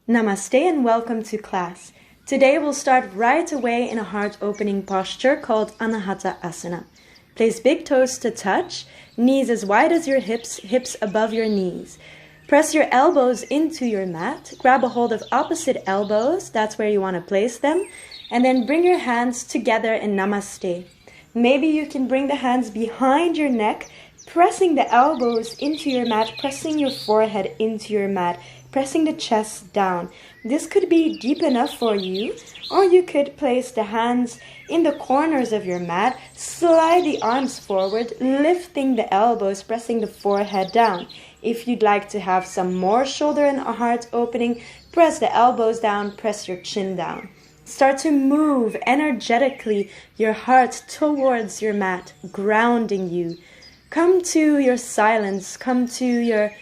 Namaste and welcome to class. Today we'll start right away in a heart-opening posture called Anahata Asana. Place big toes to touch, knees as wide as your hips above your knees. Press your elbows into your mat, grab a hold of opposite elbows, that's where you want to place them, and then bring your hands together in Namaste. Maybe you can bring the hands behind your neck, pressing the elbows into your mat, pressing your forehead into your mat, pressing the chest down. This could be deep enough for you, or you could place the hands in the corners of your mat, slide the arms forward, lifting the elbows, pressing the forehead down. If you'd like to have some more shoulder and heart opening, press the elbows down, press your chin down. Start to move energetically your heart towards your mat, grounding you. Come to your silence, come to your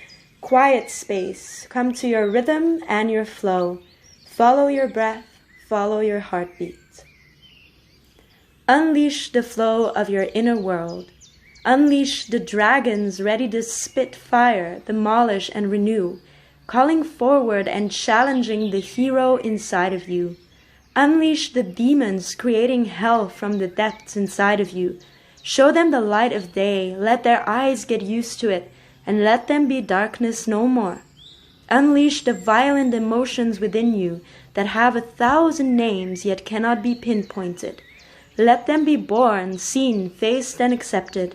quiet space, come to your rhythm and your flow. Follow your breath, follow your heartbeat. Unleash the flow of your inner world. Unleash the dragons ready to spit fire, demolish and renew, calling forward and challenging the hero inside of you. Unleash the demons creating hell from the depths inside of you. Show them the light of day, let their eyes get used to it, and let them be darkness no more. Unleash the violent emotions within you that have 1,000 names yet cannot be pinpointed. Let them be born, seen, faced, and accepted.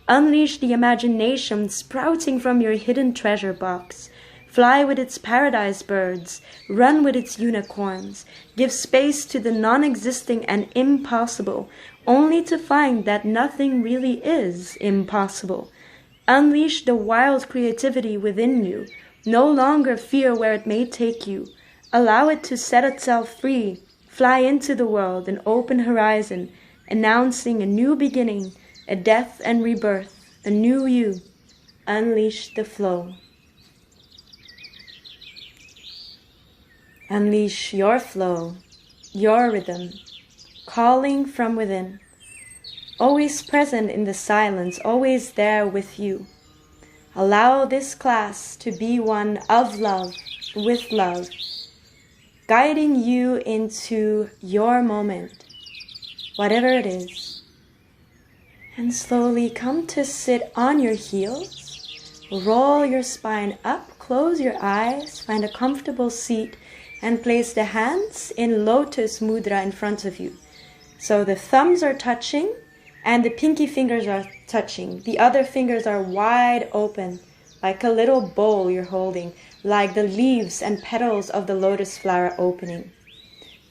Unleash the imagination sprouting from your hidden treasure box. Fly with its paradise birds, run with its unicorns. Give space to the non-existing and impossible, only to find that nothing really is impossible. Unleash the wild creativity within you. No longer fear where it may take you. Allow it to set itself free. Fly into the world, an open horizon, announcing a new beginning, a death and rebirth, a new you. Unleash the flow. Unleash your flow, your rhythm, calling from within. Always present in the silence, always there with you. Allow this class to be one of love, with love, guiding you into your moment, whatever it is. And slowly come to sit on your heels, roll your spine up, close your eyes, find a comfortable seat, and place the hands in lotus mudra in front of you. So the thumbs are touching, and the pinky fingers are touching. The other fingers are wide open, like a little bowl you're holding, like the leaves and petals of the lotus flower opening.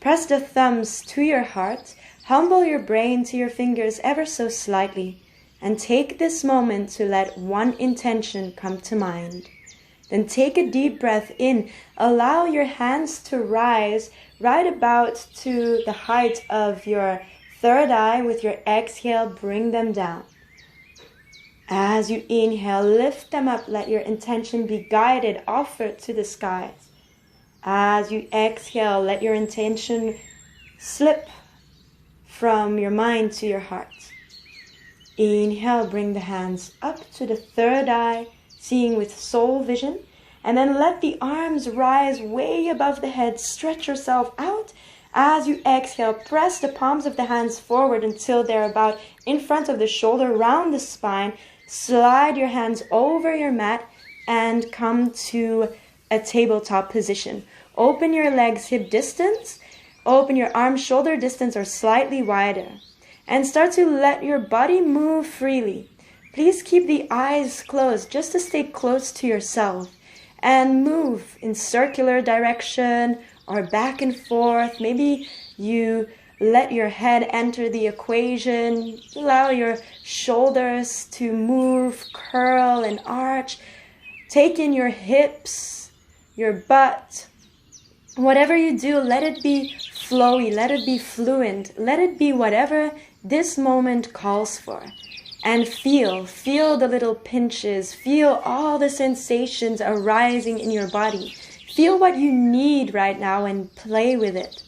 Press the thumbs to your heart, humble your brain to your fingers ever so slightly, and take this moment to let one intention come to mind. Then take a deep breath in. Allow your hands to rise right about to the height of your third eye. With your exhale, bring them down. As you inhale, lift them up. Let your intention be guided, offered to the skies. As you exhale, let your intention slip from your mind to your heart. Inhale, bring the hands up to the third eye, seeing with soul vision. And then let the arms rise way above the head. Stretch yourself out. As you exhale, press the palms of the hands forward until they're about in front of the shoulder, round the spine. Slide your hands over your mat and come to a tabletop position. Open your legs hip distance. Open your arms shoulder distance or slightly wider. And start to let your body move freely. Please keep the eyes closed just to stay close to yourself. And move in circular direction or back and forth. Maybe you let your head enter the equation. Allow your shoulders to move, curl and arch. Take in your hips, your butt. Whatever you do, let it be flowy, let it be fluent. Let it be whatever this moment calls for. And feel the little pinches. Feel all the sensations arising in your body. Feel what you need right now and play with it.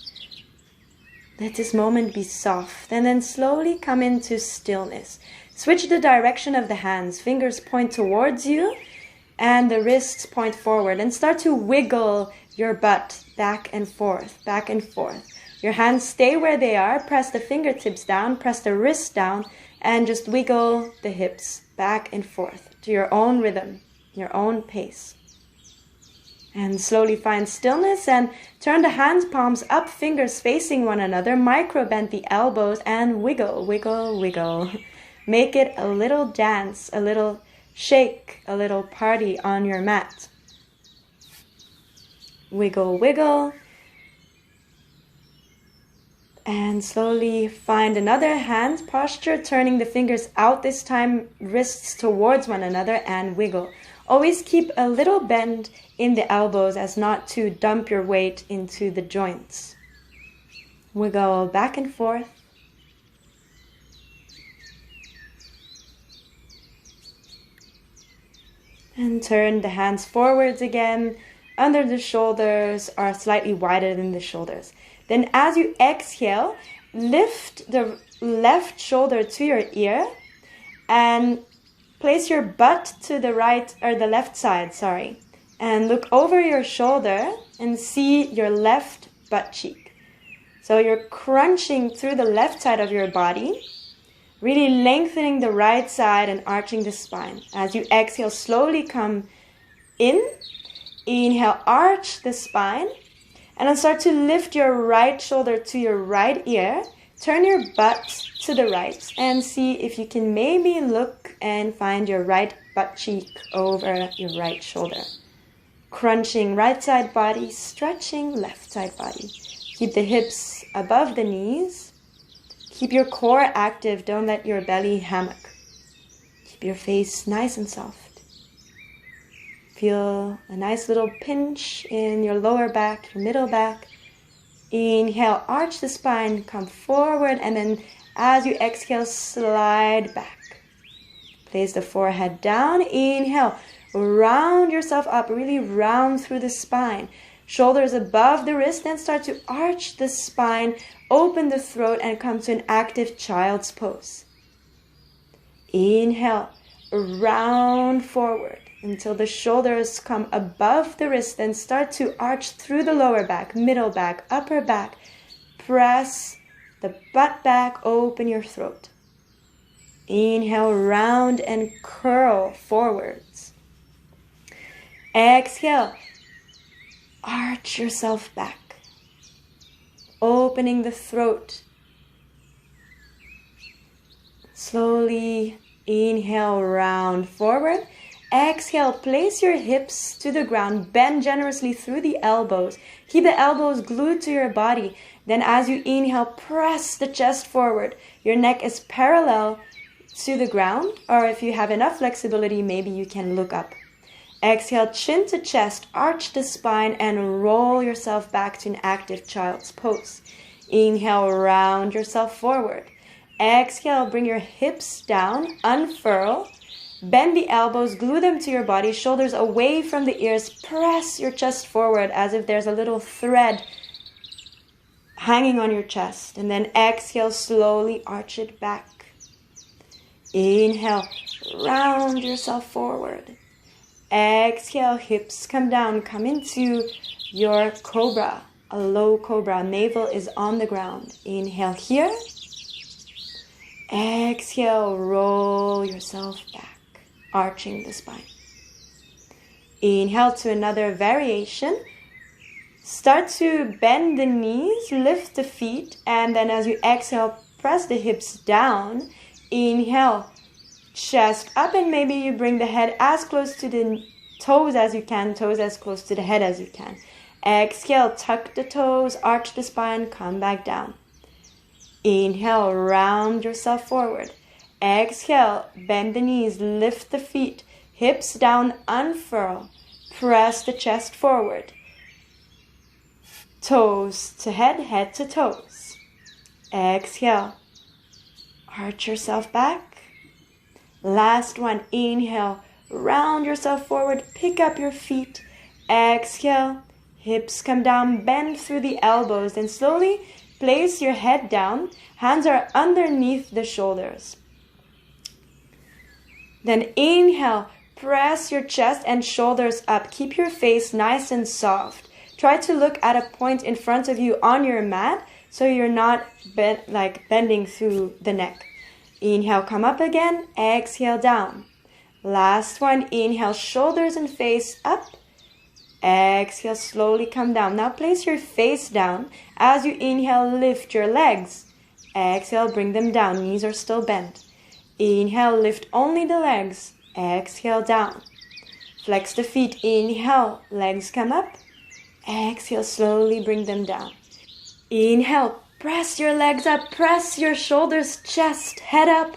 Let this moment be soft and then slowly come into stillness. Switch the direction of the hands. Fingers point towards you and the wrists point forward, and start to wiggle your butt back and forth, back and forth. Your hands stay where they are, press the fingertips down, press the wrists down, and just wiggle the hips back and forth to your own rhythm, your own pace. And slowly find stillness and turn the hands palms up, fingers facing one another, micro bend the elbows and wiggle, wiggle, wiggle. Make it a little dance, a little shake, a little party on your mat. Wiggle, wiggle. And slowly find another hand posture, turning the fingers out this time, wrists towards one another, and wiggle. Always keep a little bend in the elbows as not to dump your weight into the joints. Wiggle back and forth. And turn the hands forwards again, under the shoulders or slightly wider than the shoulders. Then as you exhale, lift the left shoulder to your ear and place your butt to the right or the left side, and look over your shoulder and see your left butt cheek. So you're crunching through the left side of your body, really lengthening the right side and arching the spine. As you exhale, slowly come in. Inhale, arch the spine. And then start to lift your right shoulder to your right ear. Turn your butt to the right and see if you can maybe look and find your right butt cheek over your right shoulder. Crunching right side body, stretching left side body. Keep the hips above the knees. Keep your core active, don't let your belly hammock. Keep your face nice and soft. Feel a nice little pinch in your lower back, your middle back. Inhale, arch the spine, come forward, and then as you exhale, slide back. Place the forehead down. Inhale, round yourself up, really round through the spine. Shoulders above the wrist, then start to arch the spine, open the throat, and come to an active child's pose. Inhale, round forward until the shoulders come above the wrist, then start to arch through the lower back, middle back, upper back. Press the butt back, open your throat. Inhale, round and curl forwards. Exhale, arch yourself back, opening the throat. Slowly inhale, round forward. Exhale, place your hips to the ground, bend generously through the elbows. Keep the elbows glued to your body. Then as you inhale, press the chest forward. Your neck is parallel to the ground, or if you have enough flexibility, maybe you can look up. Exhale, chin to chest, arch the spine, and roll yourself back to an active child's pose. Inhale, round yourself forward. Exhale, bring your hips down, unfurl. Bend the elbows, glue them to your body, shoulders away from the ears. Press your chest forward as if there's a little thread hanging on your chest. And then exhale, slowly arch it back. Inhale, round yourself forward. Exhale, hips come down, come into your cobra, a low cobra. Navel is on the ground. Inhale here. Exhale, roll yourself back, arching the spine. Inhale to another variation. Start to bend the knees, lift the feet, and then as you exhale, press the hips down. Inhale, chest up, and maybe you bring the head as close to the toes as you can, toes as close to the head as you can. Exhale, tuck the toes, arch the spine, come back down. Inhale, round yourself forward. Exhale, bend the knees, lift the feet, hips down, unfurl. Press the chest forward. Toes to head, head to toes. Exhale, arch yourself back. Last one, inhale, round yourself forward, pick up your feet. Exhale, hips come down, bend through the elbows, then slowly place your head down. Hands are underneath the shoulders. Then inhale, press your chest and shoulders up. Keep your face nice and soft. Try to look at a point in front of you on your mat so you're not bending through the neck. Inhale, come up again. Exhale, down. Last one. Inhale, shoulders and face up. Exhale, slowly come down. Now place your face down. As you inhale, lift your legs. Exhale, bring them down. Knees are still bent. Inhale, lift only the legs. Exhale, down. Flex the feet. Inhale, legs come up. Exhale, slowly bring them down. Inhale, press your legs up. Press your shoulders, chest, head up.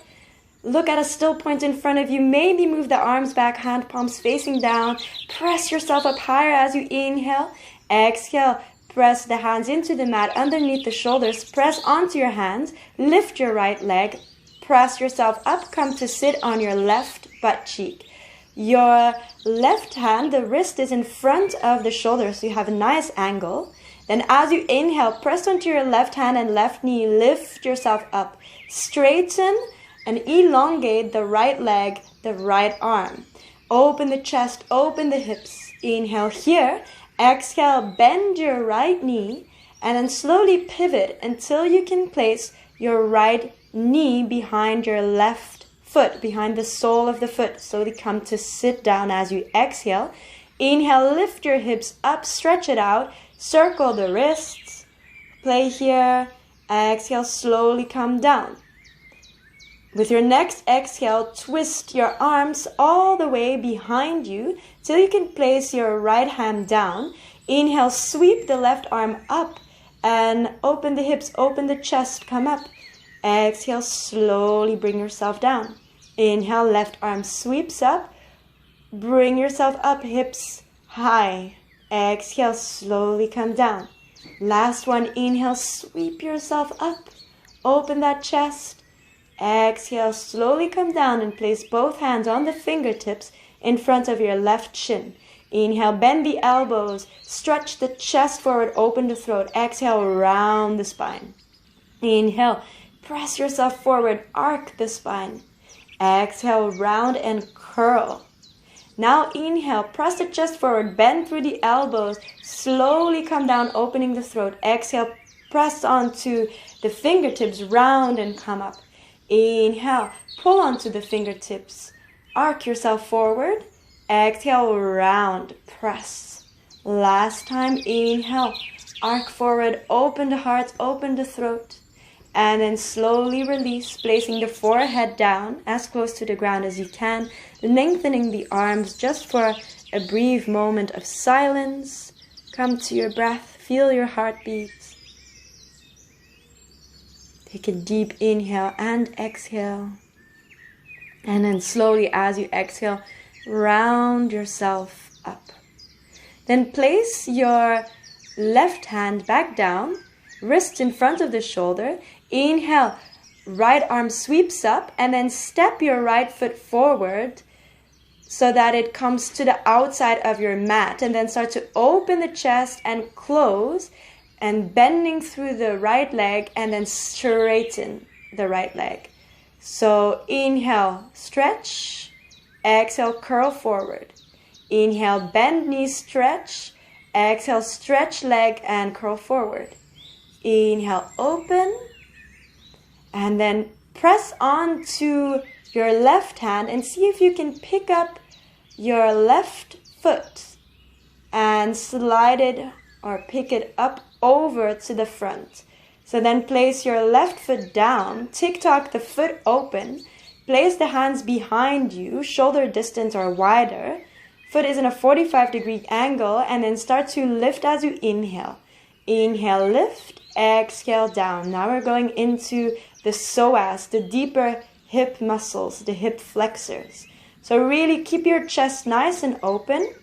Look at a still point in front of you. Maybe move the arms back, hand palms facing down. Press yourself up higher as you inhale. Exhale, press the hands into the mat underneath the shoulders. Press onto your hands. Lift your right leg. Press yourself up. Come to sit on your left butt cheek. Your left hand, the wrist is in front of the shoulder, so you have a nice angle. Then as you inhale, press onto your left hand and left knee. Lift yourself up. Straighten and elongate the right leg, the right arm. Open the chest, open the hips. Inhale here. Exhale, bend your right knee and then slowly pivot until you can place your right knee behind your left foot, behind the sole of the foot. Slowly come to sit down as you exhale. Inhale, lift your hips up, stretch it out, circle the wrists. Play here. Exhale, slowly come down. With your next exhale, twist your arms all the way behind you till you can place your right hand down. Inhale, sweep the left arm up and open the hips, open the chest, come up. Exhale, slowly bring yourself down. Inhale, left arm sweeps up. Bring yourself up, hips high. Exhale, slowly come down. Last one, inhale, sweep yourself up. Open that chest. Exhale, slowly come down and place both hands on the fingertips in front of your left shin. Inhale, bend the elbows, stretch the chest forward, open the throat. Exhale, round the spine. Inhale, press yourself forward, arc the spine. Exhale, round and curl. Now inhale, press the chest forward, bend through the elbows, slowly come down, opening the throat. Exhale, press onto the fingertips, round and come up. Inhale, pull onto the fingertips, arc yourself forward. Exhale, round, press. Last time, inhale, arc forward, open the heart, open the throat. And then slowly release, placing the forehead down as close to the ground as you can, lengthening the arms just for a brief moment of silence. Come to your breath, feel your heartbeat. Take a deep inhale and exhale. And then slowly as you exhale, round yourself up. Then place your left hand back down, wrist in front of the shoulder. Inhale, right arm sweeps up and then step your right foot forward so that it comes to the outside of your mat, and then start to open the chest and close and bending through the right leg and then straighten the right leg. So inhale, stretch. Exhale, curl forward. Inhale, bend knees, stretch. Exhale, stretch leg and curl forward. Inhale, open. And then press onto your left hand and see if you can pick up your left foot and slide it or pick it up over to the front. So then place your left foot down, tick-tock the foot open, place the hands behind you, shoulder distance or wider. Foot is in a 45-degree angle, and then start to lift as you inhale. Inhale, lift, exhale, down. Now we're going into the psoas, the deeper hip muscles, the hip flexors. So really keep your chest nice and open.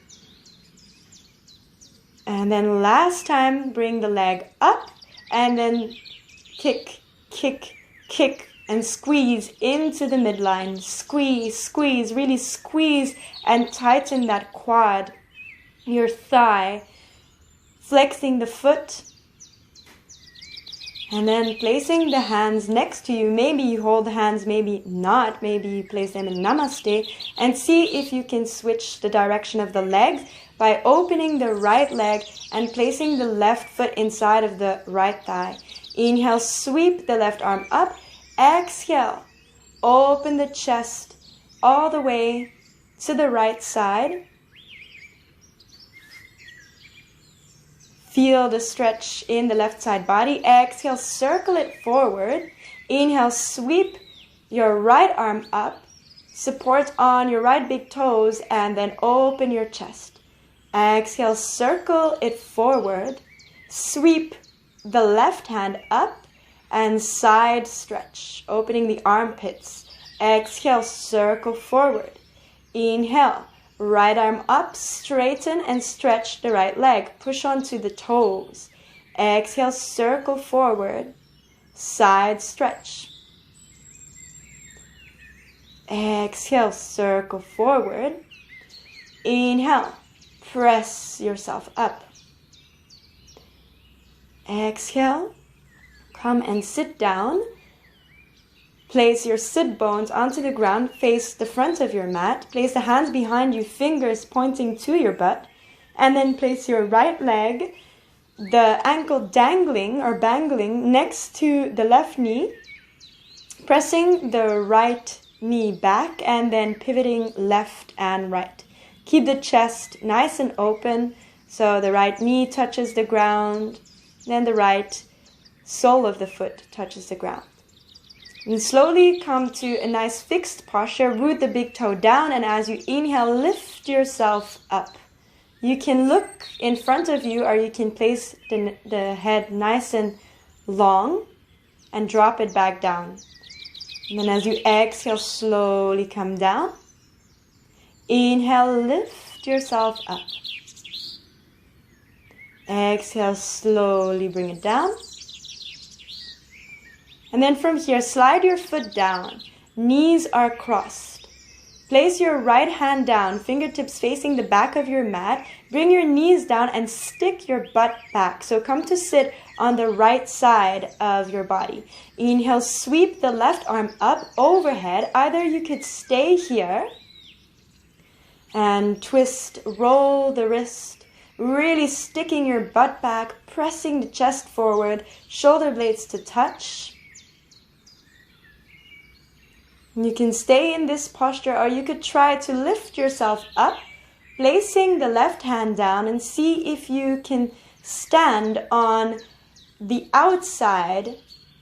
And then last time, bring the leg up and then kick, kick, kick and squeeze into the midline. Squeeze, squeeze, really squeeze and tighten that quad, your thigh, flexing the foot. And then placing the hands next to you. Maybe you hold the hands, maybe not. Maybe you place them in Namaste. And see if you can switch the direction of the legs by opening the right leg and placing the left foot inside of the right thigh. Inhale, sweep the left arm up. Exhale, open the chest all the way to the right side. Feel the stretch in the left side body. Exhale, circle it forward. Inhale, sweep your right arm up. Support on your right big toes and then open your chest. Exhale, circle it forward. Sweep the left hand up and side stretch, opening the armpits. Exhale, circle forward. Inhale. Right arm up, straighten and stretch the right leg. Push onto the toes. Exhale, circle forward. Side stretch. Exhale, circle forward. Inhale, press yourself up. Exhale, come and sit down. Place your sit bones onto the ground, face the front of your mat. Place the hands behind you, fingers pointing to your butt. And then place your right leg, the ankle dangling or bangling next to the left knee. Pressing the right knee back and then pivoting left and right. Keep the chest nice and open so the right knee touches the ground. Then the right sole of the foot touches the ground. And slowly come to a nice fixed posture. Root the big toe down, and as you inhale, lift yourself up. You can look in front of you, or you can place the head nice and long and drop it back down. And then as you exhale, slowly come down. Inhale, lift yourself up. Exhale, slowly bring it down. And then from here, slide your foot down. Knees are crossed. Place your right hand down, fingertips facing the back of your mat. Bring your knees down and stick your butt back. So come to sit on the right side of your body. Inhale, sweep the left arm up overhead. Either you could stay here and twist, roll the wrist, really sticking your butt back, pressing the chest forward, shoulder blades to touch. You can stay in this posture, or you could try to lift yourself up, placing the left hand down, and see if you can stand on the outside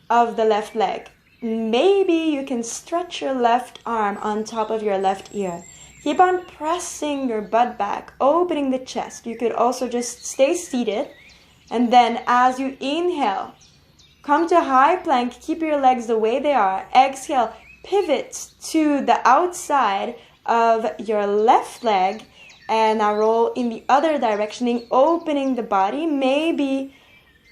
of the left leg. Maybe you can stretch your left arm on top of your left ear. Keep on pressing your butt back, opening the chest. You could also just stay seated, and then as you inhale, come to high plank. Keep your legs the way they are. Exhale. Pivot to the outside of your left leg and now roll in the other direction, opening the body. Maybe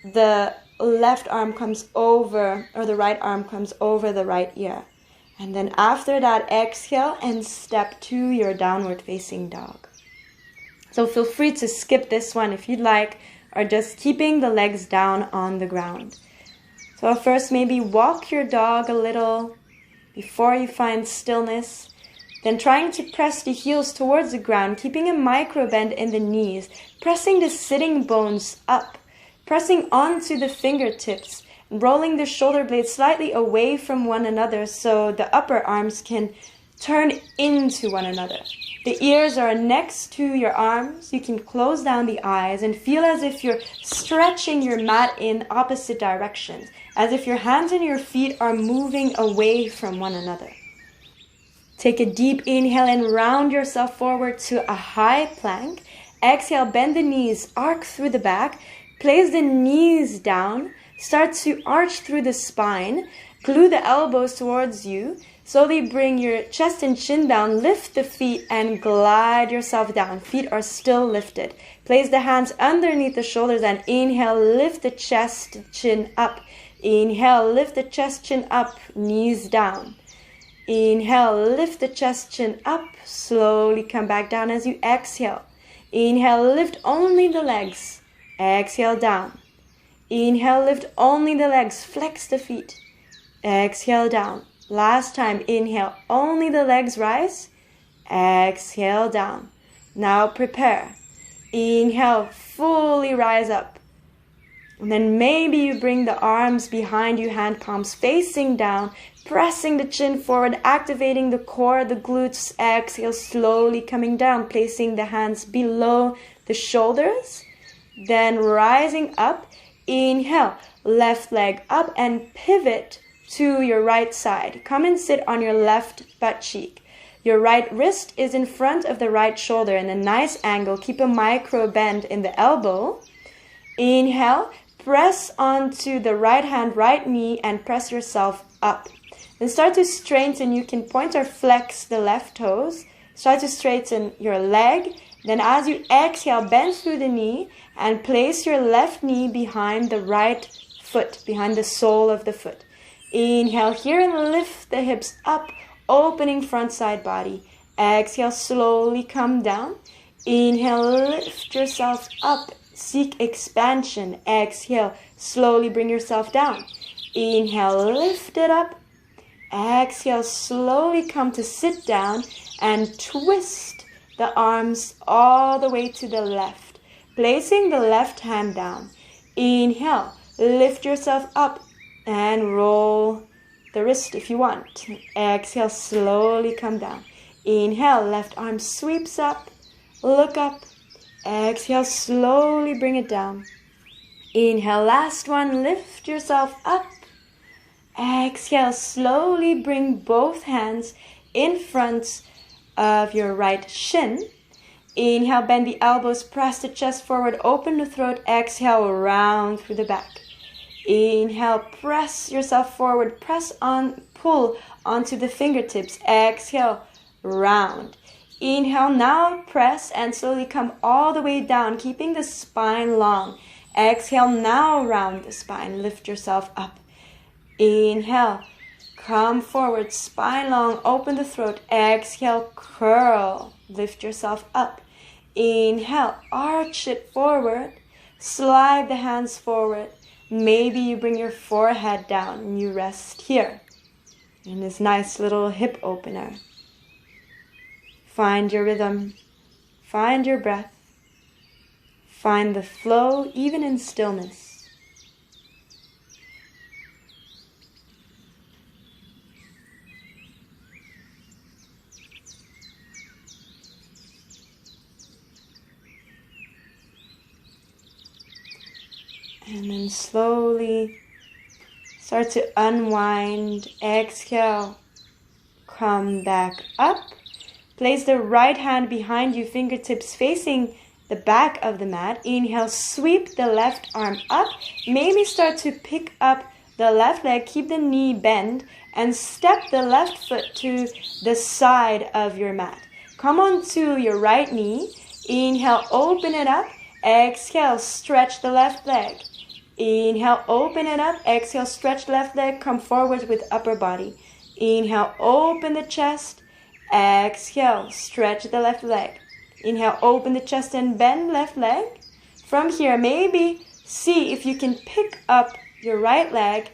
the left arm comes over, or the right arm comes over the right ear. And then after that, exhale and step to your downward facing dog. So feel free to skip this one if you'd like, or just keeping the legs down on the ground. So first, maybe walk your dog a little before you find stillness, then trying to press the heels towards the ground, keeping a micro bend in the knees, pressing the sitting bones up, pressing onto the fingertips, rolling the shoulder blades slightly away from one another so the upper arms can turn into one another. The ears are next to your arms. You can close down the eyes and feel as if you're stretching your mat in opposite directions, as if your hands and your feet are moving away from one another. Take a deep inhale and round yourself forward to a high plank. Exhale, bend the knees, arc through the back. Place the knees down. Start to arch through the spine. Glue the elbows towards you. Slowly bring your chest and chin down, lift the feet and glide yourself down. Feet are still lifted. Place the hands underneath the shoulders and inhale, lift the chest, chin up. Inhale, lift the chest, chin up, knees down. Inhale, lift the chest, chin up. Slowly come back down as you exhale. Inhale, lift only the legs. Exhale, down. Inhale, lift only the legs, flex the feet. Exhale, down. Last time, inhale, only the legs rise. Exhale, down. Now prepare. Inhale, fully rise up. And then maybe you bring the arms behind you, hand palms facing down, pressing the chin forward, activating the core, the glutes. Exhale, slowly coming down, placing the hands below the shoulders. Then rising up. Inhale, left leg up and pivot to your right side. Come and sit on your left butt cheek. Your right wrist is in front of the right shoulder in a nice angle. Keep a micro bend in the elbow. Inhale, press onto the right hand, right knee, and press yourself up. Then start to straighten. You can point or flex the left toes. Start to straighten your leg. Then as you exhale, bend through the knee and place your left knee behind the right foot, behind the sole of the foot. Inhale here and lift the hips up, opening front side body. Exhale, slowly come down. Inhale, lift yourself up, seek expansion. Exhale, slowly bring yourself down. Inhale, lift it up. Exhale, slowly come to sit down and twist the arms all the way to the left, placing the left hand down. Inhale, lift yourself up and roll the wrist if you want. Exhale, slowly come down. Inhale, left arm sweeps up, look up. Exhale, slowly bring it down. Inhale, last one, lift yourself up. Exhale, slowly bring both hands in front of your right shin. Inhale, bend the elbows, press the chest forward, open the throat. Exhale, round through the back. Inhale, press yourself forward, press on, pull onto the fingertips. Exhale, round. Inhale, now press and slowly come all the way down, keeping the spine long. Exhale, now round the spine, lift yourself up. Inhale, come forward, spine long, open the throat. Exhale, curl, lift yourself up. Inhale, arch it forward, slide the hands forward. Maybe you bring your forehead down and you rest here in this nice little hip opener. Find your rhythm, find your breath, find the flow even in stillness. And then slowly start to unwind. Exhale, come back up. Place the right hand behind you, fingertips facing the back of the mat. Inhale, sweep the left arm up. Maybe start to pick up the left leg, keep the knee bent, and step the left foot to the side of your mat. Come onto your right knee. Inhale, open it up. Exhale, stretch the left leg. Inhale, open it up. Exhale, stretch left leg. Come forward with upper body. Inhale, open the chest. Exhale, stretch the left leg. Inhale, open the chest and bend left leg. From here, maybe see if you can pick up your right leg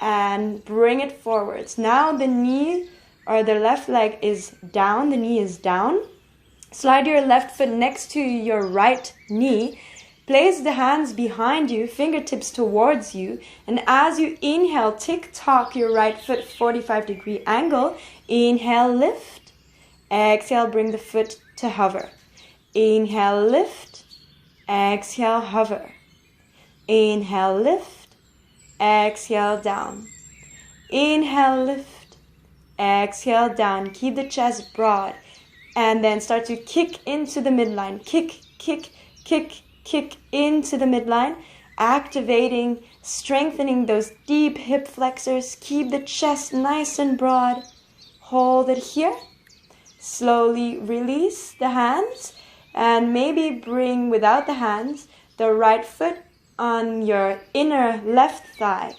and bring it forwards. Now the knee or the left leg is down. The knee is down. Slide your left foot next to your right knee. Place the hands behind you, fingertips towards you, and as you inhale, tick-tock your right foot 45-degree angle. Inhale, lift. Exhale, bring the foot to hover. Inhale, lift. Exhale, hover. Inhale, lift. Exhale, down. Inhale, lift. Exhale, down. Keep the chest broad. And then start to kick into the midline. Kick, kick, kick, kick into the midline, activating, strengthening those deep hip flexors. Keep the chest nice and broad. Hold it here. Slowly release the hands and maybe bring, without the hands, the right foot on your inner left thigh.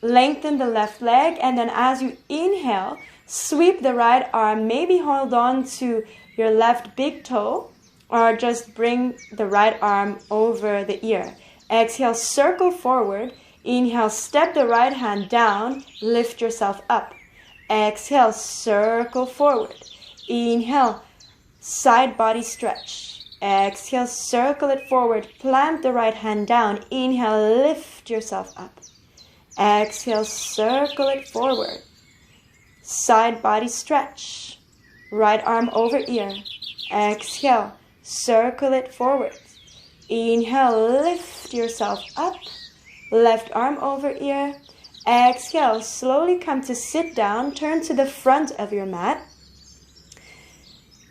Lengthen the left leg, and then as you inhale, sweep the right arm. Maybe hold on to your left big toe, or just bring the right arm over the ear. Exhale, circle forward. Inhale, step the right hand down, lift yourself up. Exhale, circle forward. Inhale, side body stretch. Exhale, circle it forward, plant the right hand down. Inhale, lift yourself up. Exhale, circle it forward. Side body stretch. Right arm over ear. Exhale, circle it forward. Inhale, lift yourself up. Left arm over ear. Exhale, slowly come to sit down. Turn to the front of your mat.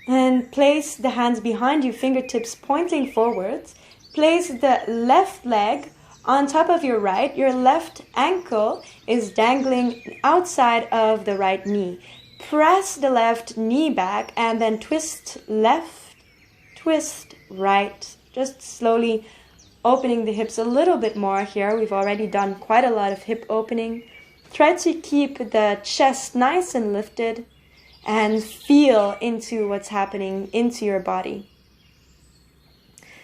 And place the hands behind you, fingertips pointing forwards. Place the left leg on top of your right. Your left ankle is dangling outside of the right knee. Press the left knee back and then twist left, twist right. Just slowly opening the hips a little bit more here. We've already done quite a lot of hip opening. Try to keep the chest nice and lifted and feel into what's happening into your body.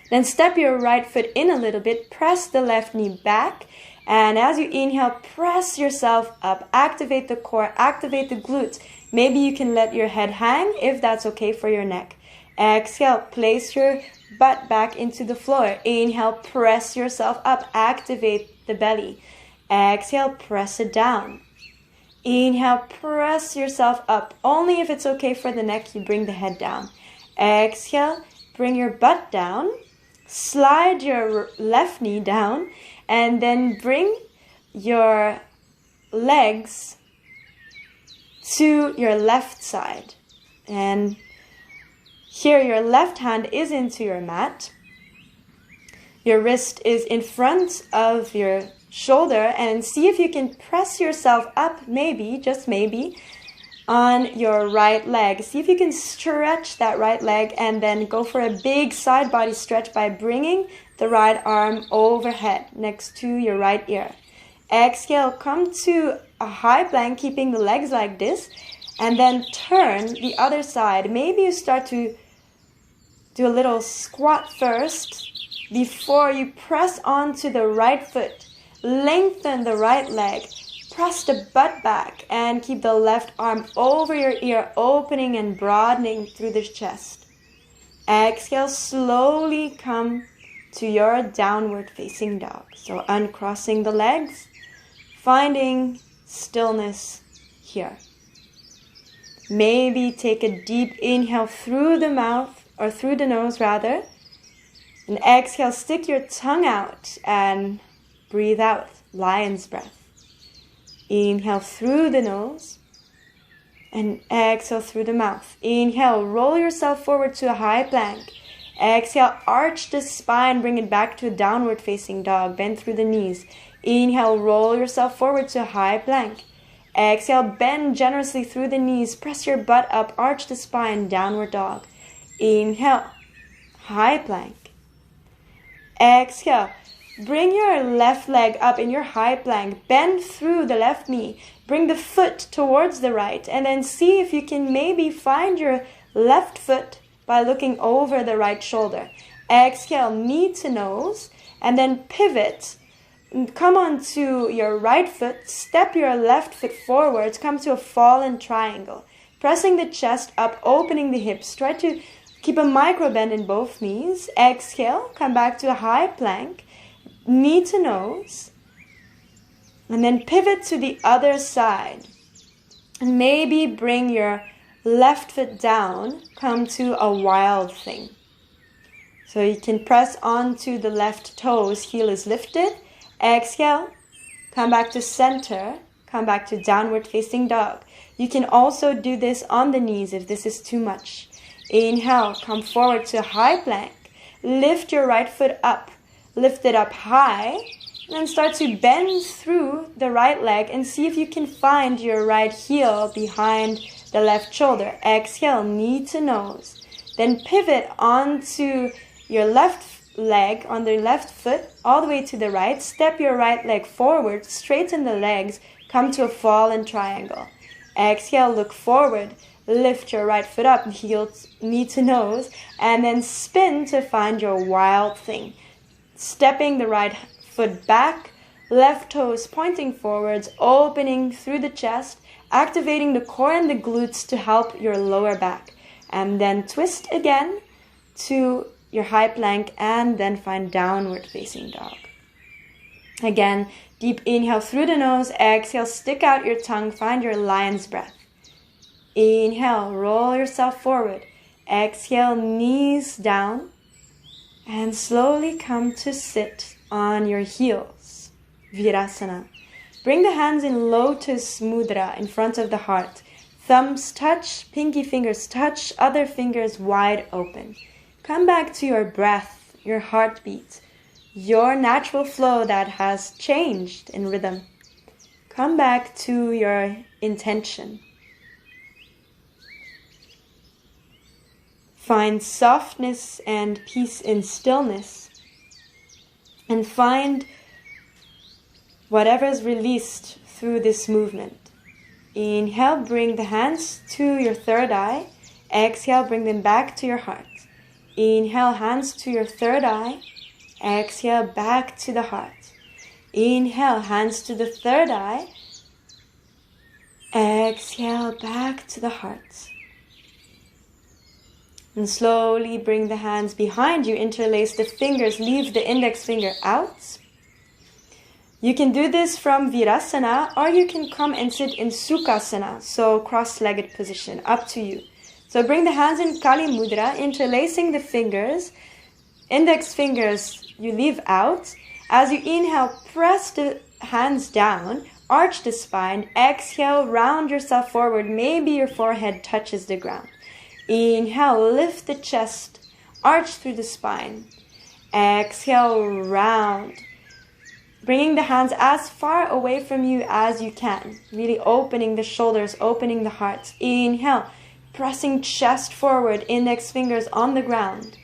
Then step your right foot in a little bit, press the left knee back, and as you inhale, press yourself up, activate the core, activate the glutes. Maybe you can let your head hang if that's okay for your neck. Exhale, place your butt back into the floor. Inhale, press yourself up, activate the belly. Exhale, press it down. Inhale, press yourself up. Only if it's okay for the neck, you bring the head down. Exhale, bring your butt down. Slide your left knee down. And then bring your legs to your left side. And here your left hand is into your mat. Your wrist is in front of your shoulder, and see if you can press yourself up, maybe, just maybe, on your right leg. See if you can stretch that right leg and then go for a big side body stretch by bringing the right arm overhead next to your right ear. Exhale, come to a high plank, keeping the legs like this, and then turn the other side. Maybe you start to do a little squat first before you press onto the right foot. Lengthen the right leg, press the butt back, and keep the left arm over your ear, opening and broadening through the chest. Exhale, slowly come to your downward facing dog. So uncrossing the legs, finding stillness here. Maybe take a deep inhale through the mouth, or through the nose rather, and exhale, stick your tongue out and breathe out, lion's breath. Inhale through the nose and exhale through the mouth. Inhale, roll yourself forward to a high plank. Exhale, arch the spine, bring it back to a downward facing dog. Bend through the knees. Inhale, roll yourself forward to a high plank. Exhale, bend generously through the knees. Press your butt up, arch the spine, downward dog. Inhale, high plank. Exhale, bring your left leg up in your high plank. Bend through the left knee. Bring the foot towards the right. And then see if you can maybe find your left foot by looking over the right shoulder. Exhale, knee to nose. And then pivot. Come onto your right foot. Step your left foot forwards. Come to a fallen triangle. Pressing the chest up, opening the hips. Try to keep a micro bend in both knees. Exhale, come back to a high plank. Knee to nose, and then pivot to the other side, and maybe bring your left foot down, come to a wild thing. So you can press onto the left toes, heel is lifted. Exhale, come back to center, come back to downward facing dog. You can also do this on the knees if this is too much. Inhale, come forward to a high plank, lift your right foot up. Lift it up high, and then start to bend through the right leg and see if you can find your right heel behind the left shoulder. Exhale, knee to nose. Then pivot onto your left leg, on the left foot, all the way to the right. Step your right leg forward, straighten the legs, come to a fallen triangle. Exhale, look forward. Lift your right foot up, heel, knee to nose, and then spin to find your wild thing. stepping the right foot back, left toes pointing forwards, opening through the chest, activating the core and the glutes to help your lower back. And then twist again to your high plank and then find downward facing dog. Again, deep inhale through the nose, exhale, stick out your tongue, find your lion's breath. Inhale, roll yourself forward. Exhale, knees down. And slowly come to sit on your heels. Virasana. Bring the hands in lotus mudra in front of the heart. Thumbs touch, pinky fingers touch, other fingers wide open. Come back to your breath, your heartbeat, your natural flow that has changed in rhythm. Come back to your intention. Find softness and peace in stillness. And find whatever is released through this movement. Inhale, bring the hands to your third eye. Exhale, bring them back to your heart. Inhale, hands to your third eye. Exhale, back to the heart. Inhale, hands to the third eye. Exhale, back to the heart. And slowly bring the hands behind you, interlace the fingers, leave the index finger out. You can do this from Virasana, or you can come and sit in Sukhasana, so cross-legged position, up to you. So bring the hands in Kali Mudra, interlacing the fingers. Index fingers you leave out. As you inhale, press the hands down, arch the spine. Exhale, round yourself forward. Maybe your forehead touches the ground. Inhale, lift the chest, arch through the spine. Exhale, round. Bringing the hands as far away from you as you can. Really opening the shoulders, opening the heart. Inhale, pressing chest forward, index fingers on the ground.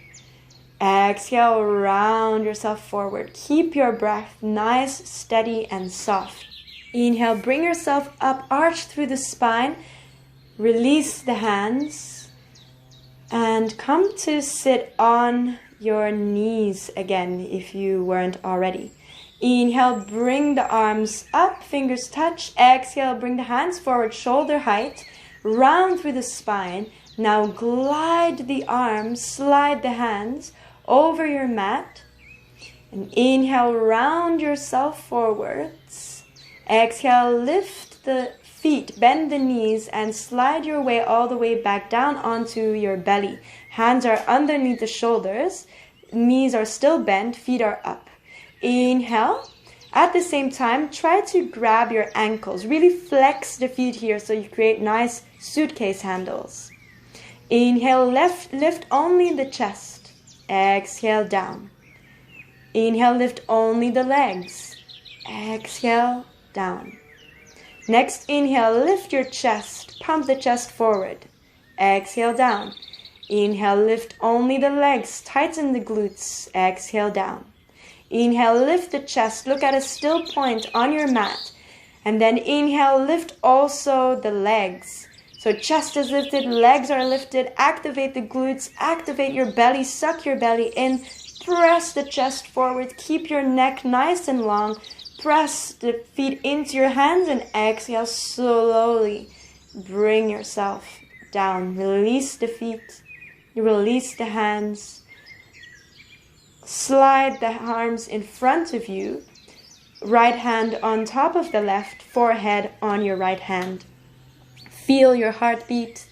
Exhale, round yourself forward. Keep your breath nice, steady, and soft. Inhale, bring yourself up, arch through the spine. Release the hands. And come to sit on your knees again if you weren't already. Inhale, bring the arms up, fingers touch. Exhale, bring the hands forward, shoulder height, round through the spine. Now glide the arms, slide the hands over your mat. And inhale, round yourself forwards. Exhale, lift the feet, bend the knees, and slide your way all the way back down onto your belly. Hands are underneath the shoulders. Knees are still bent, feet are up. Inhale. At the same time, try to grab your ankles. Really flex the feet here so you create nice suitcase handles. Inhale, lift only the chest. Exhale, down. Inhale, lift only the legs. Exhale, down. Next, inhale, lift your chest. Pump the chest forward. Exhale, down. Inhale, lift only the legs. Tighten the glutes. Exhale, down. Inhale, lift the chest. Look at a still point on your mat. And then inhale, lift also the legs. So chest is lifted, legs are lifted. Activate the glutes, activate your belly, suck your belly in. Press the chest forward. Keep your neck nice and long. Press the feet into your hands and exhale slowly. Bring yourself down. Release the feet. Release the hands. Slide the arms in front of you. Right hand on top of the left, forehead on your right hand. Feel your heartbeat.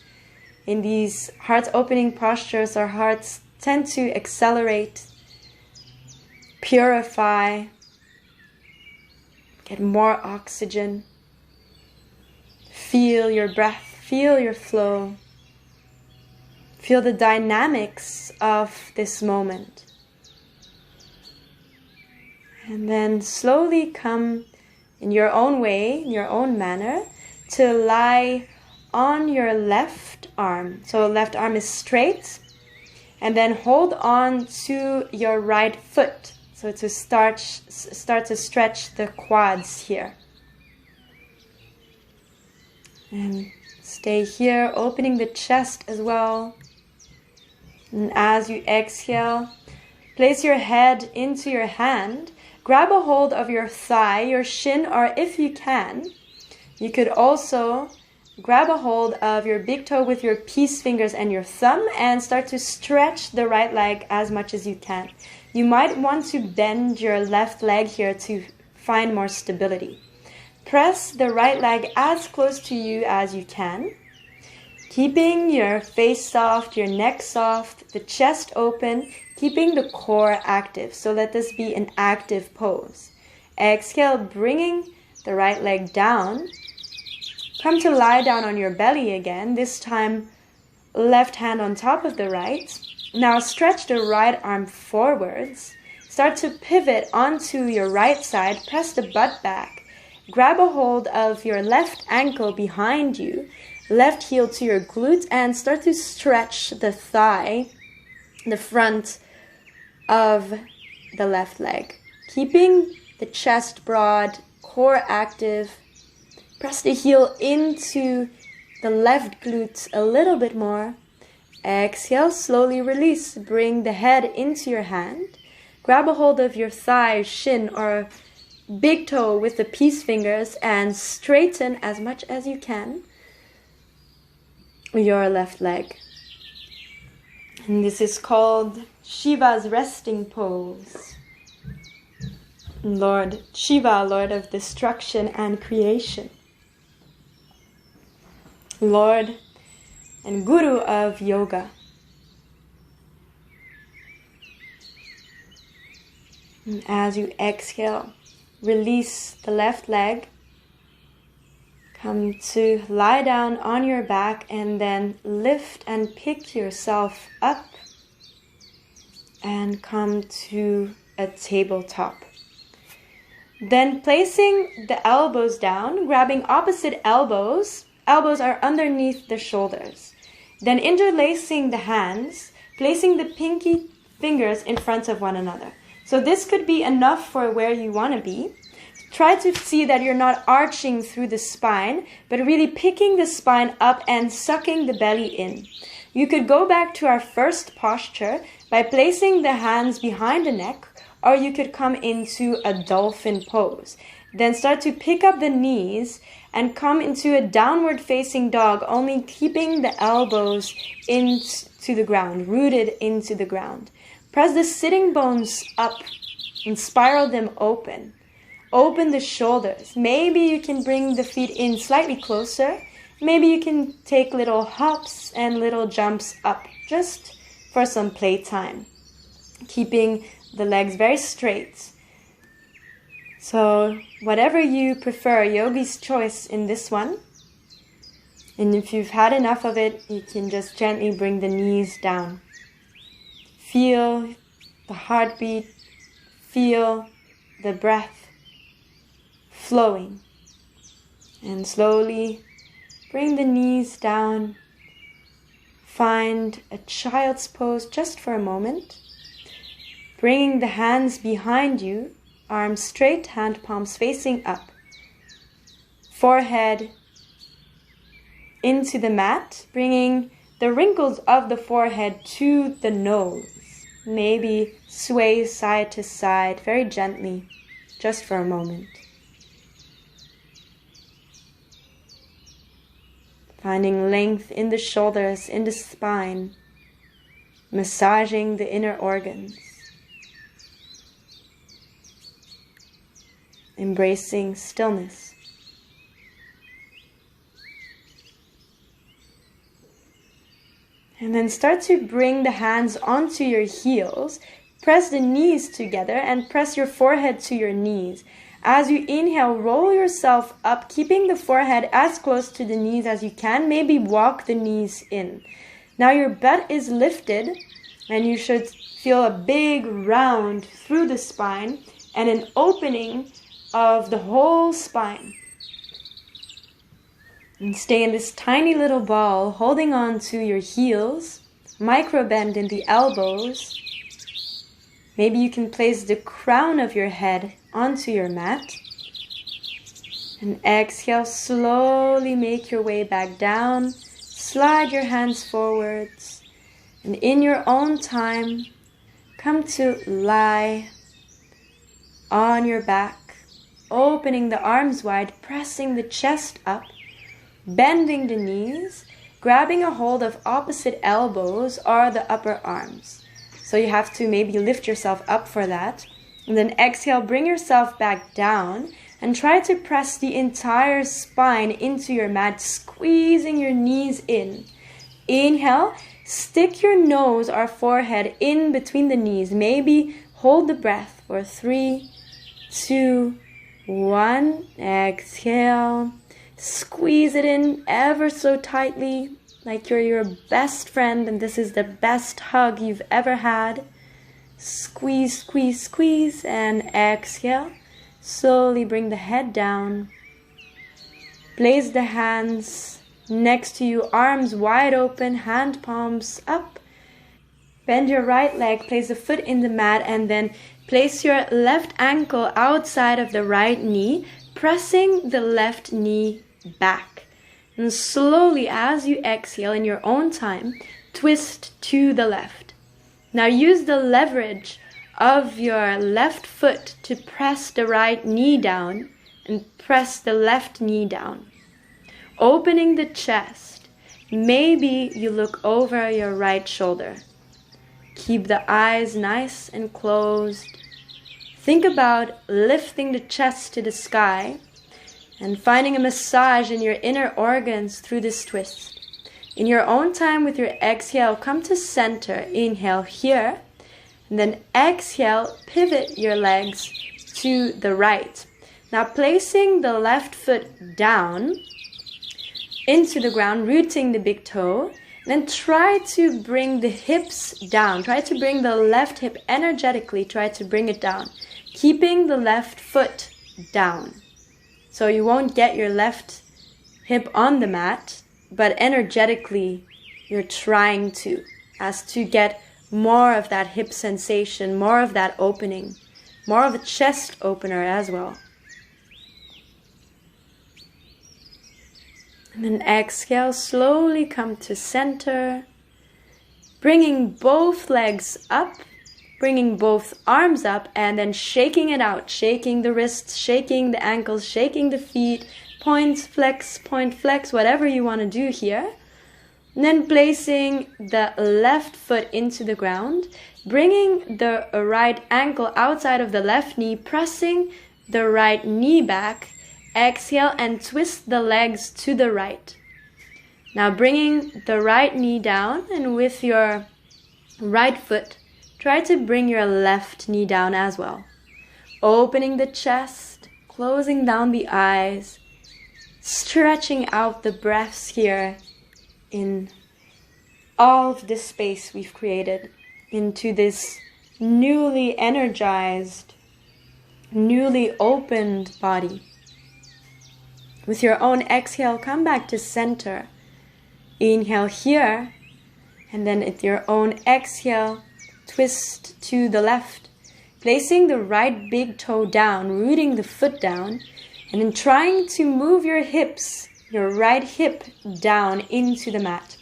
In these heart-opening postures, our hearts tend to accelerate, purify, get more oxygen. Feel your breath, feel your flow. Feel the dynamics of this moment. And then slowly come in your own way, in your own manner, to lie on your left arm. So left arm is straight. And then hold on to your right foot. So to start to stretch the quads here. And stay here, opening the chest as well. And as you exhale, Place your head into your hand. Grab a hold of your thigh, your shin, or if you can, you could also grab a hold of your big toe with your peace fingers and your thumb and start to stretch the right leg as much as you can. You might want to bend your left leg here to find more stability. Press the right leg as close to you as you can, keeping your face soft, your neck soft, the chest open, keeping the core active. So let this be an active pose. Exhale, bringing the right leg down. Come to lie down on your belly again, this time left hand on top of the right. Now stretch the right arm forwards. Start to pivot onto your right side, press the butt back. Grab a hold of your left ankle behind you, left heel to your glute, and start to stretch the thigh, the front of the left leg. Keeping the chest broad, core active. Press the heel into the left glute a little bit more. Exhale, slowly release. Bring the head into your hand. Grab a hold of your thigh, shin, or big toe with the peace fingers and straighten as much as you can your left leg. And this is called Shiva's resting pose. Lord Shiva, Lord of destruction and creation. Lord and Guru of yoga. And as you exhale, release the left leg. Come to lie down on your back and then lift and pick yourself up and come to a tabletop. Then placing the elbows down, grabbing opposite elbows. Elbows are underneath the shoulders. Then interlacing the hands, placing the pinky fingers in front of one another. So this could be enough for where you want to be. Try to see that you're not arching through the spine, but really picking the spine up and sucking the belly in. You could go back to our first posture by placing the hands behind the neck, or you could come into a dolphin pose. Then start to pick up the knees and come into a downward facing dog, only keeping the elbows into the ground, rooted into the ground. Press the sitting bones up and spiral them open. Open the shoulders. Maybe you can bring the feet in slightly closer. Maybe you can take little hops and little jumps up just for some playtime. Keeping the legs very straight. So whatever you prefer, yogi's choice in this one. And if you've had enough of it, you can just gently bring the knees down. Feel the heartbeat, feel the breath flowing. And slowly bring the knees down. Find a child's pose just for a moment. Bringing the hands behind you, arms straight, hand palms facing up. Forehead into the mat, bringing the wrinkles of the forehead to the nose. Maybe sway side to side very gently, just for a moment. Finding length in the shoulders, in the spine, massaging the inner organs. Embracing stillness. And then start to bring the hands onto your heels. Press the knees together and press your forehead to your knees. As you inhale, roll yourself up, keeping the forehead as close to the knees as you can. Maybe walk the knees in. Now your butt is lifted and you should feel a big round through the spine and an opening of the whole spine. And stay in this tiny little ball, holding on to your heels, micro bend in the elbows. Maybe you can place the crown of your head onto your mat. And exhale, slowly make your way back down. Slide your hands forwards. And in your own time, come to lie on your back, opening the arms wide, pressing the chest up, bending the knees, grabbing a hold of opposite elbows or the upper arms. So you have to maybe lift yourself up for that. And then exhale, bring yourself back down and try to press the entire spine into your mat, squeezing your knees in. Inhale, stick your nose or forehead in between the knees. Maybe hold the breath for 3, 2, 1. Exhale. Squeeze it in ever so tightly, like you're your best friend and this is the best hug you've ever had. Squeeze, squeeze, squeeze, and exhale. Slowly bring the head down. Place the hands next to you, arms wide open, hand palms up. Bend your right leg, place a foot in the mat, and then place your left ankle outside of the right knee, pressing the left knee back. And slowly, as you exhale in your own time, twist to the left. Now use the leverage of your left foot to press the right knee down and press the left knee down. Opening the chest, maybe you look over your right shoulder. Keep the eyes nice and closed. Think about lifting the chest to the sky and finding a massage in your inner organs through this twist. In your own time with your exhale, come to center. Inhale here. And then exhale, pivot your legs to the right. Now placing the left foot down into the ground, rooting the big toe. Then try to bring the hips down. Try to bring the left hip energetically. Try to bring it down. Keeping the left foot down. So you won't get your left hip on the mat, but energetically you're trying to, as to get more of that hip sensation, more of that opening, more of a chest opener as well. And then exhale, slowly come to center, bringing both legs up, bringing both arms up, and then shaking it out, shaking the wrists, shaking the ankles, shaking the feet, point, flex, whatever you want to do here. And then placing the left foot into the ground, bringing the right ankle outside of the left knee, pressing the right knee back. Exhale and twist the legs to the right. Now bringing the right knee down, and with your right foot, try to bring your left knee down as well. Opening the chest, closing down the eyes, stretching out the breaths here in all of this space we've created into this newly energized, newly opened body. With your own exhale, come back to center. Inhale here, and then at your own exhale, twist to the left, placing the right big toe down, rooting the foot down, and then trying to move your hips, your right hip down into the mat.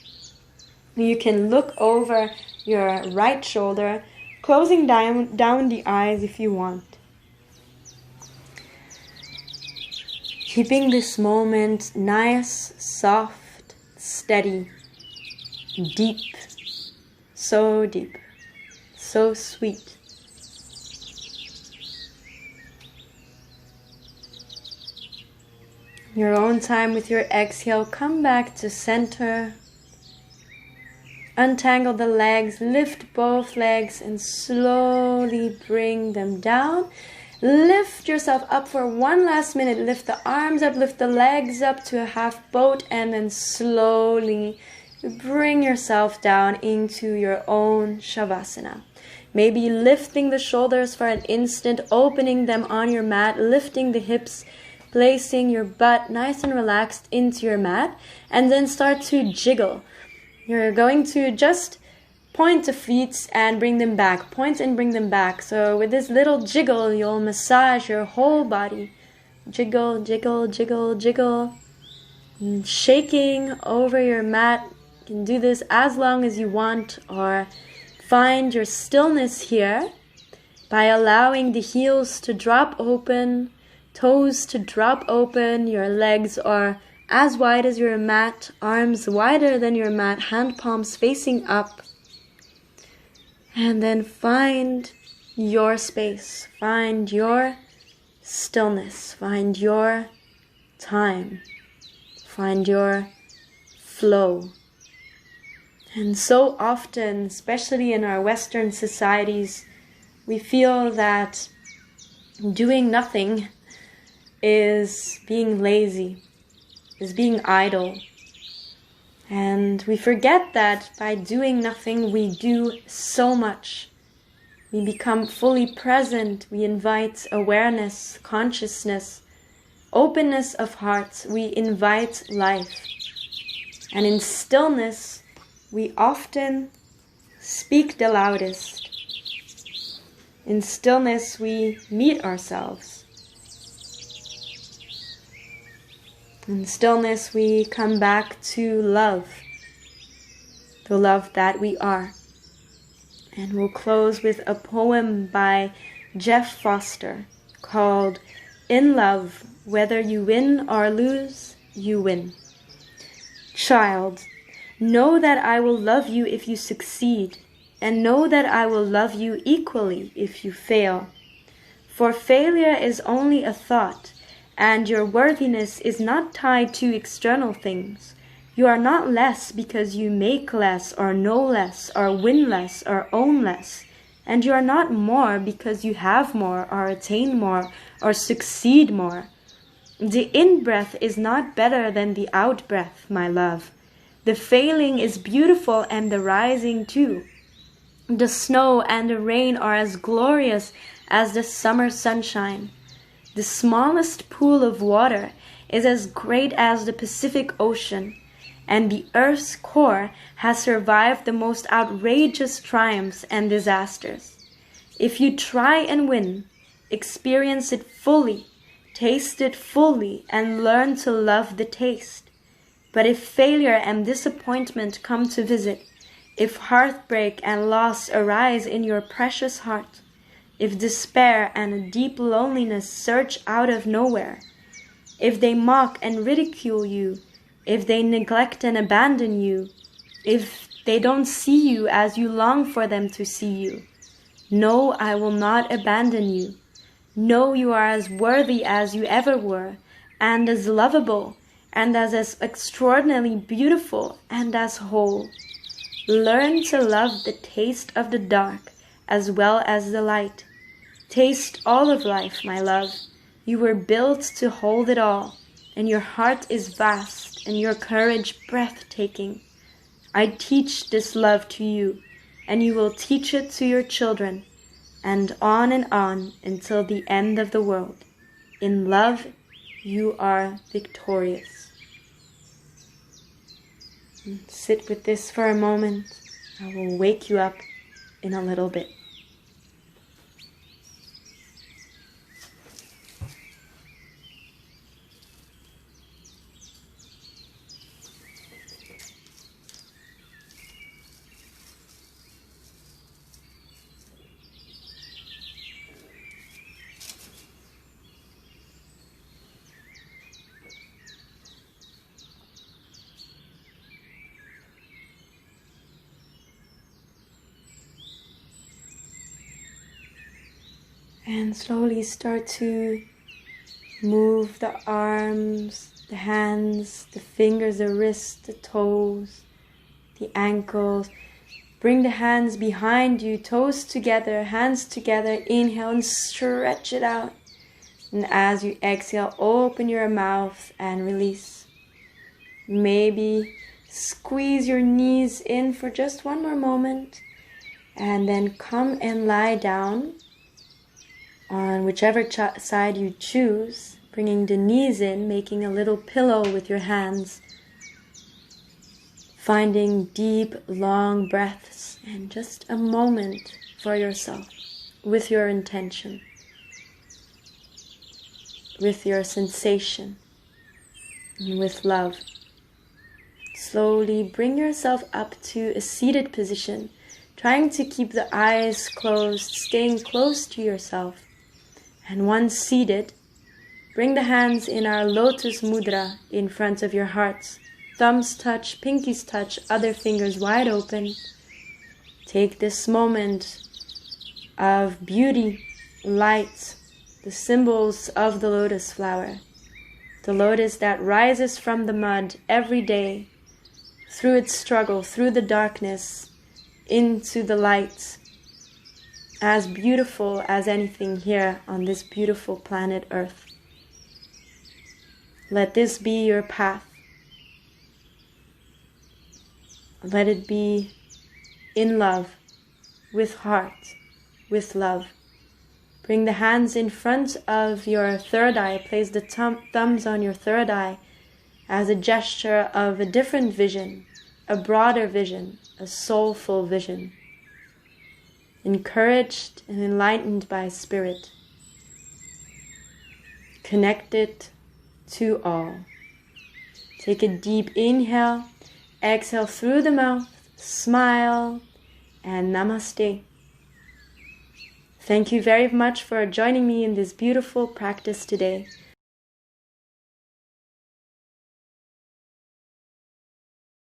You can look over your right shoulder, closing down the eyes if you want. Keeping this moment nice, soft, steady, deep, so sweet. Your own time with your exhale, come back to center. Untangle the legs, lift both legs and slowly bring them down. Lift yourself up for one last minute. Lift the arms up, lift the legs up to a half boat, and then slowly bring yourself down into your own Shavasana. Maybe lifting the shoulders for an instant, opening them on your mat, lifting the hips, placing your butt nice and relaxed into your mat, and then start to jiggle. You're going to just point the feet and bring them back. Point and bring them back. So with this little jiggle, you'll massage your whole body. Jiggle, jiggle, jiggle, jiggle. And shaking over your mat. You can do this as long as you want, or find your stillness here by allowing the heels to drop open, toes to drop open. Your legs are as wide as your mat, arms wider than your mat, hand palms facing up. And then find your space, find your stillness, find your time, find your flow. And so often, especially in our Western societies, we feel that doing nothing is being lazy, is being idle. And we forget that by doing nothing, we do so much. We become fully present. We invite awareness, consciousness, openness of heart. We invite life. And in stillness, we often speak the loudest. In stillness, we meet ourselves. In stillness, we come back to love, the love that we are. And we'll close with a poem by Jeff Foster called In Love, Whether You Win or Lose, You Win. Child, know that I will love you if you succeed, and know that I will love you equally if you fail. For failure is only a thought, and your worthiness is not tied to external things. You are not less because you make less, or know less, or win less, or own less. And you are not more because you have more, or attain more, or succeed more. The in-breath is not better than the out-breath, my love. The failing is beautiful, and the rising too. The snow and the rain are as glorious as the summer sunshine. The smallest pool of water is as great as the Pacific Ocean, and the earth's core has survived the most outrageous triumphs and disasters. If you try and win, experience it fully, taste it fully, and learn to love the taste. But if failure and disappointment come to visit, if heartbreak and loss arise in your precious heart, if despair and a deep loneliness surge out of nowhere, if they mock and ridicule you, if they neglect and abandon you, if they don't see you as you long for them to see you, know I will not abandon you. Know you are as worthy as you ever were, and as lovable, and as extraordinarily beautiful, and as whole. Learn to love the taste of the dark as well as the light. Taste all of life, my love. You were built to hold it all, and your heart is vast, and your courage breathtaking. I teach this love to you, and you will teach it to your children, and on until the end of the world. In love, you are victorious. Sit with this for a moment. I will wake you up in a little bit. And slowly start to move the arms, the hands, the fingers, the wrists, the toes, the ankles. Bring the hands behind you, toes together, hands together. Inhale and stretch it out. And as you exhale, open your mouth and release. Maybe squeeze your knees in for just one more moment. And then come and lie down on whichever side you choose, bringing the knees in, making a little pillow with your hands, finding deep, long breaths, and just a moment for yourself with your intention, with your sensation, and with love. Slowly bring yourself up to a seated position. trying to keep the eyes closed, staying close to yourself. And once seated, bring the hands in our lotus mudra in front of your hearts. Thumbs touch, pinkies touch, other fingers wide open. Take this moment of beauty, light, the symbols of the lotus flower. The lotus that rises from the mud every day, through its struggle, through the darkness, into the light, as beautiful as anything here on this beautiful planet Earth. Let this be your path. Let it be in love, with heart, with love. Bring the hands in front of your third eye. Place the thumbs on your third eye as a gesture of a different vision, a broader vision, a soulful vision. Encouraged and enlightened by Spirit. Connected to all. Take a deep inhale. Exhale through the mouth. Smile. And namaste. Thank you very much for joining me in this beautiful practice today.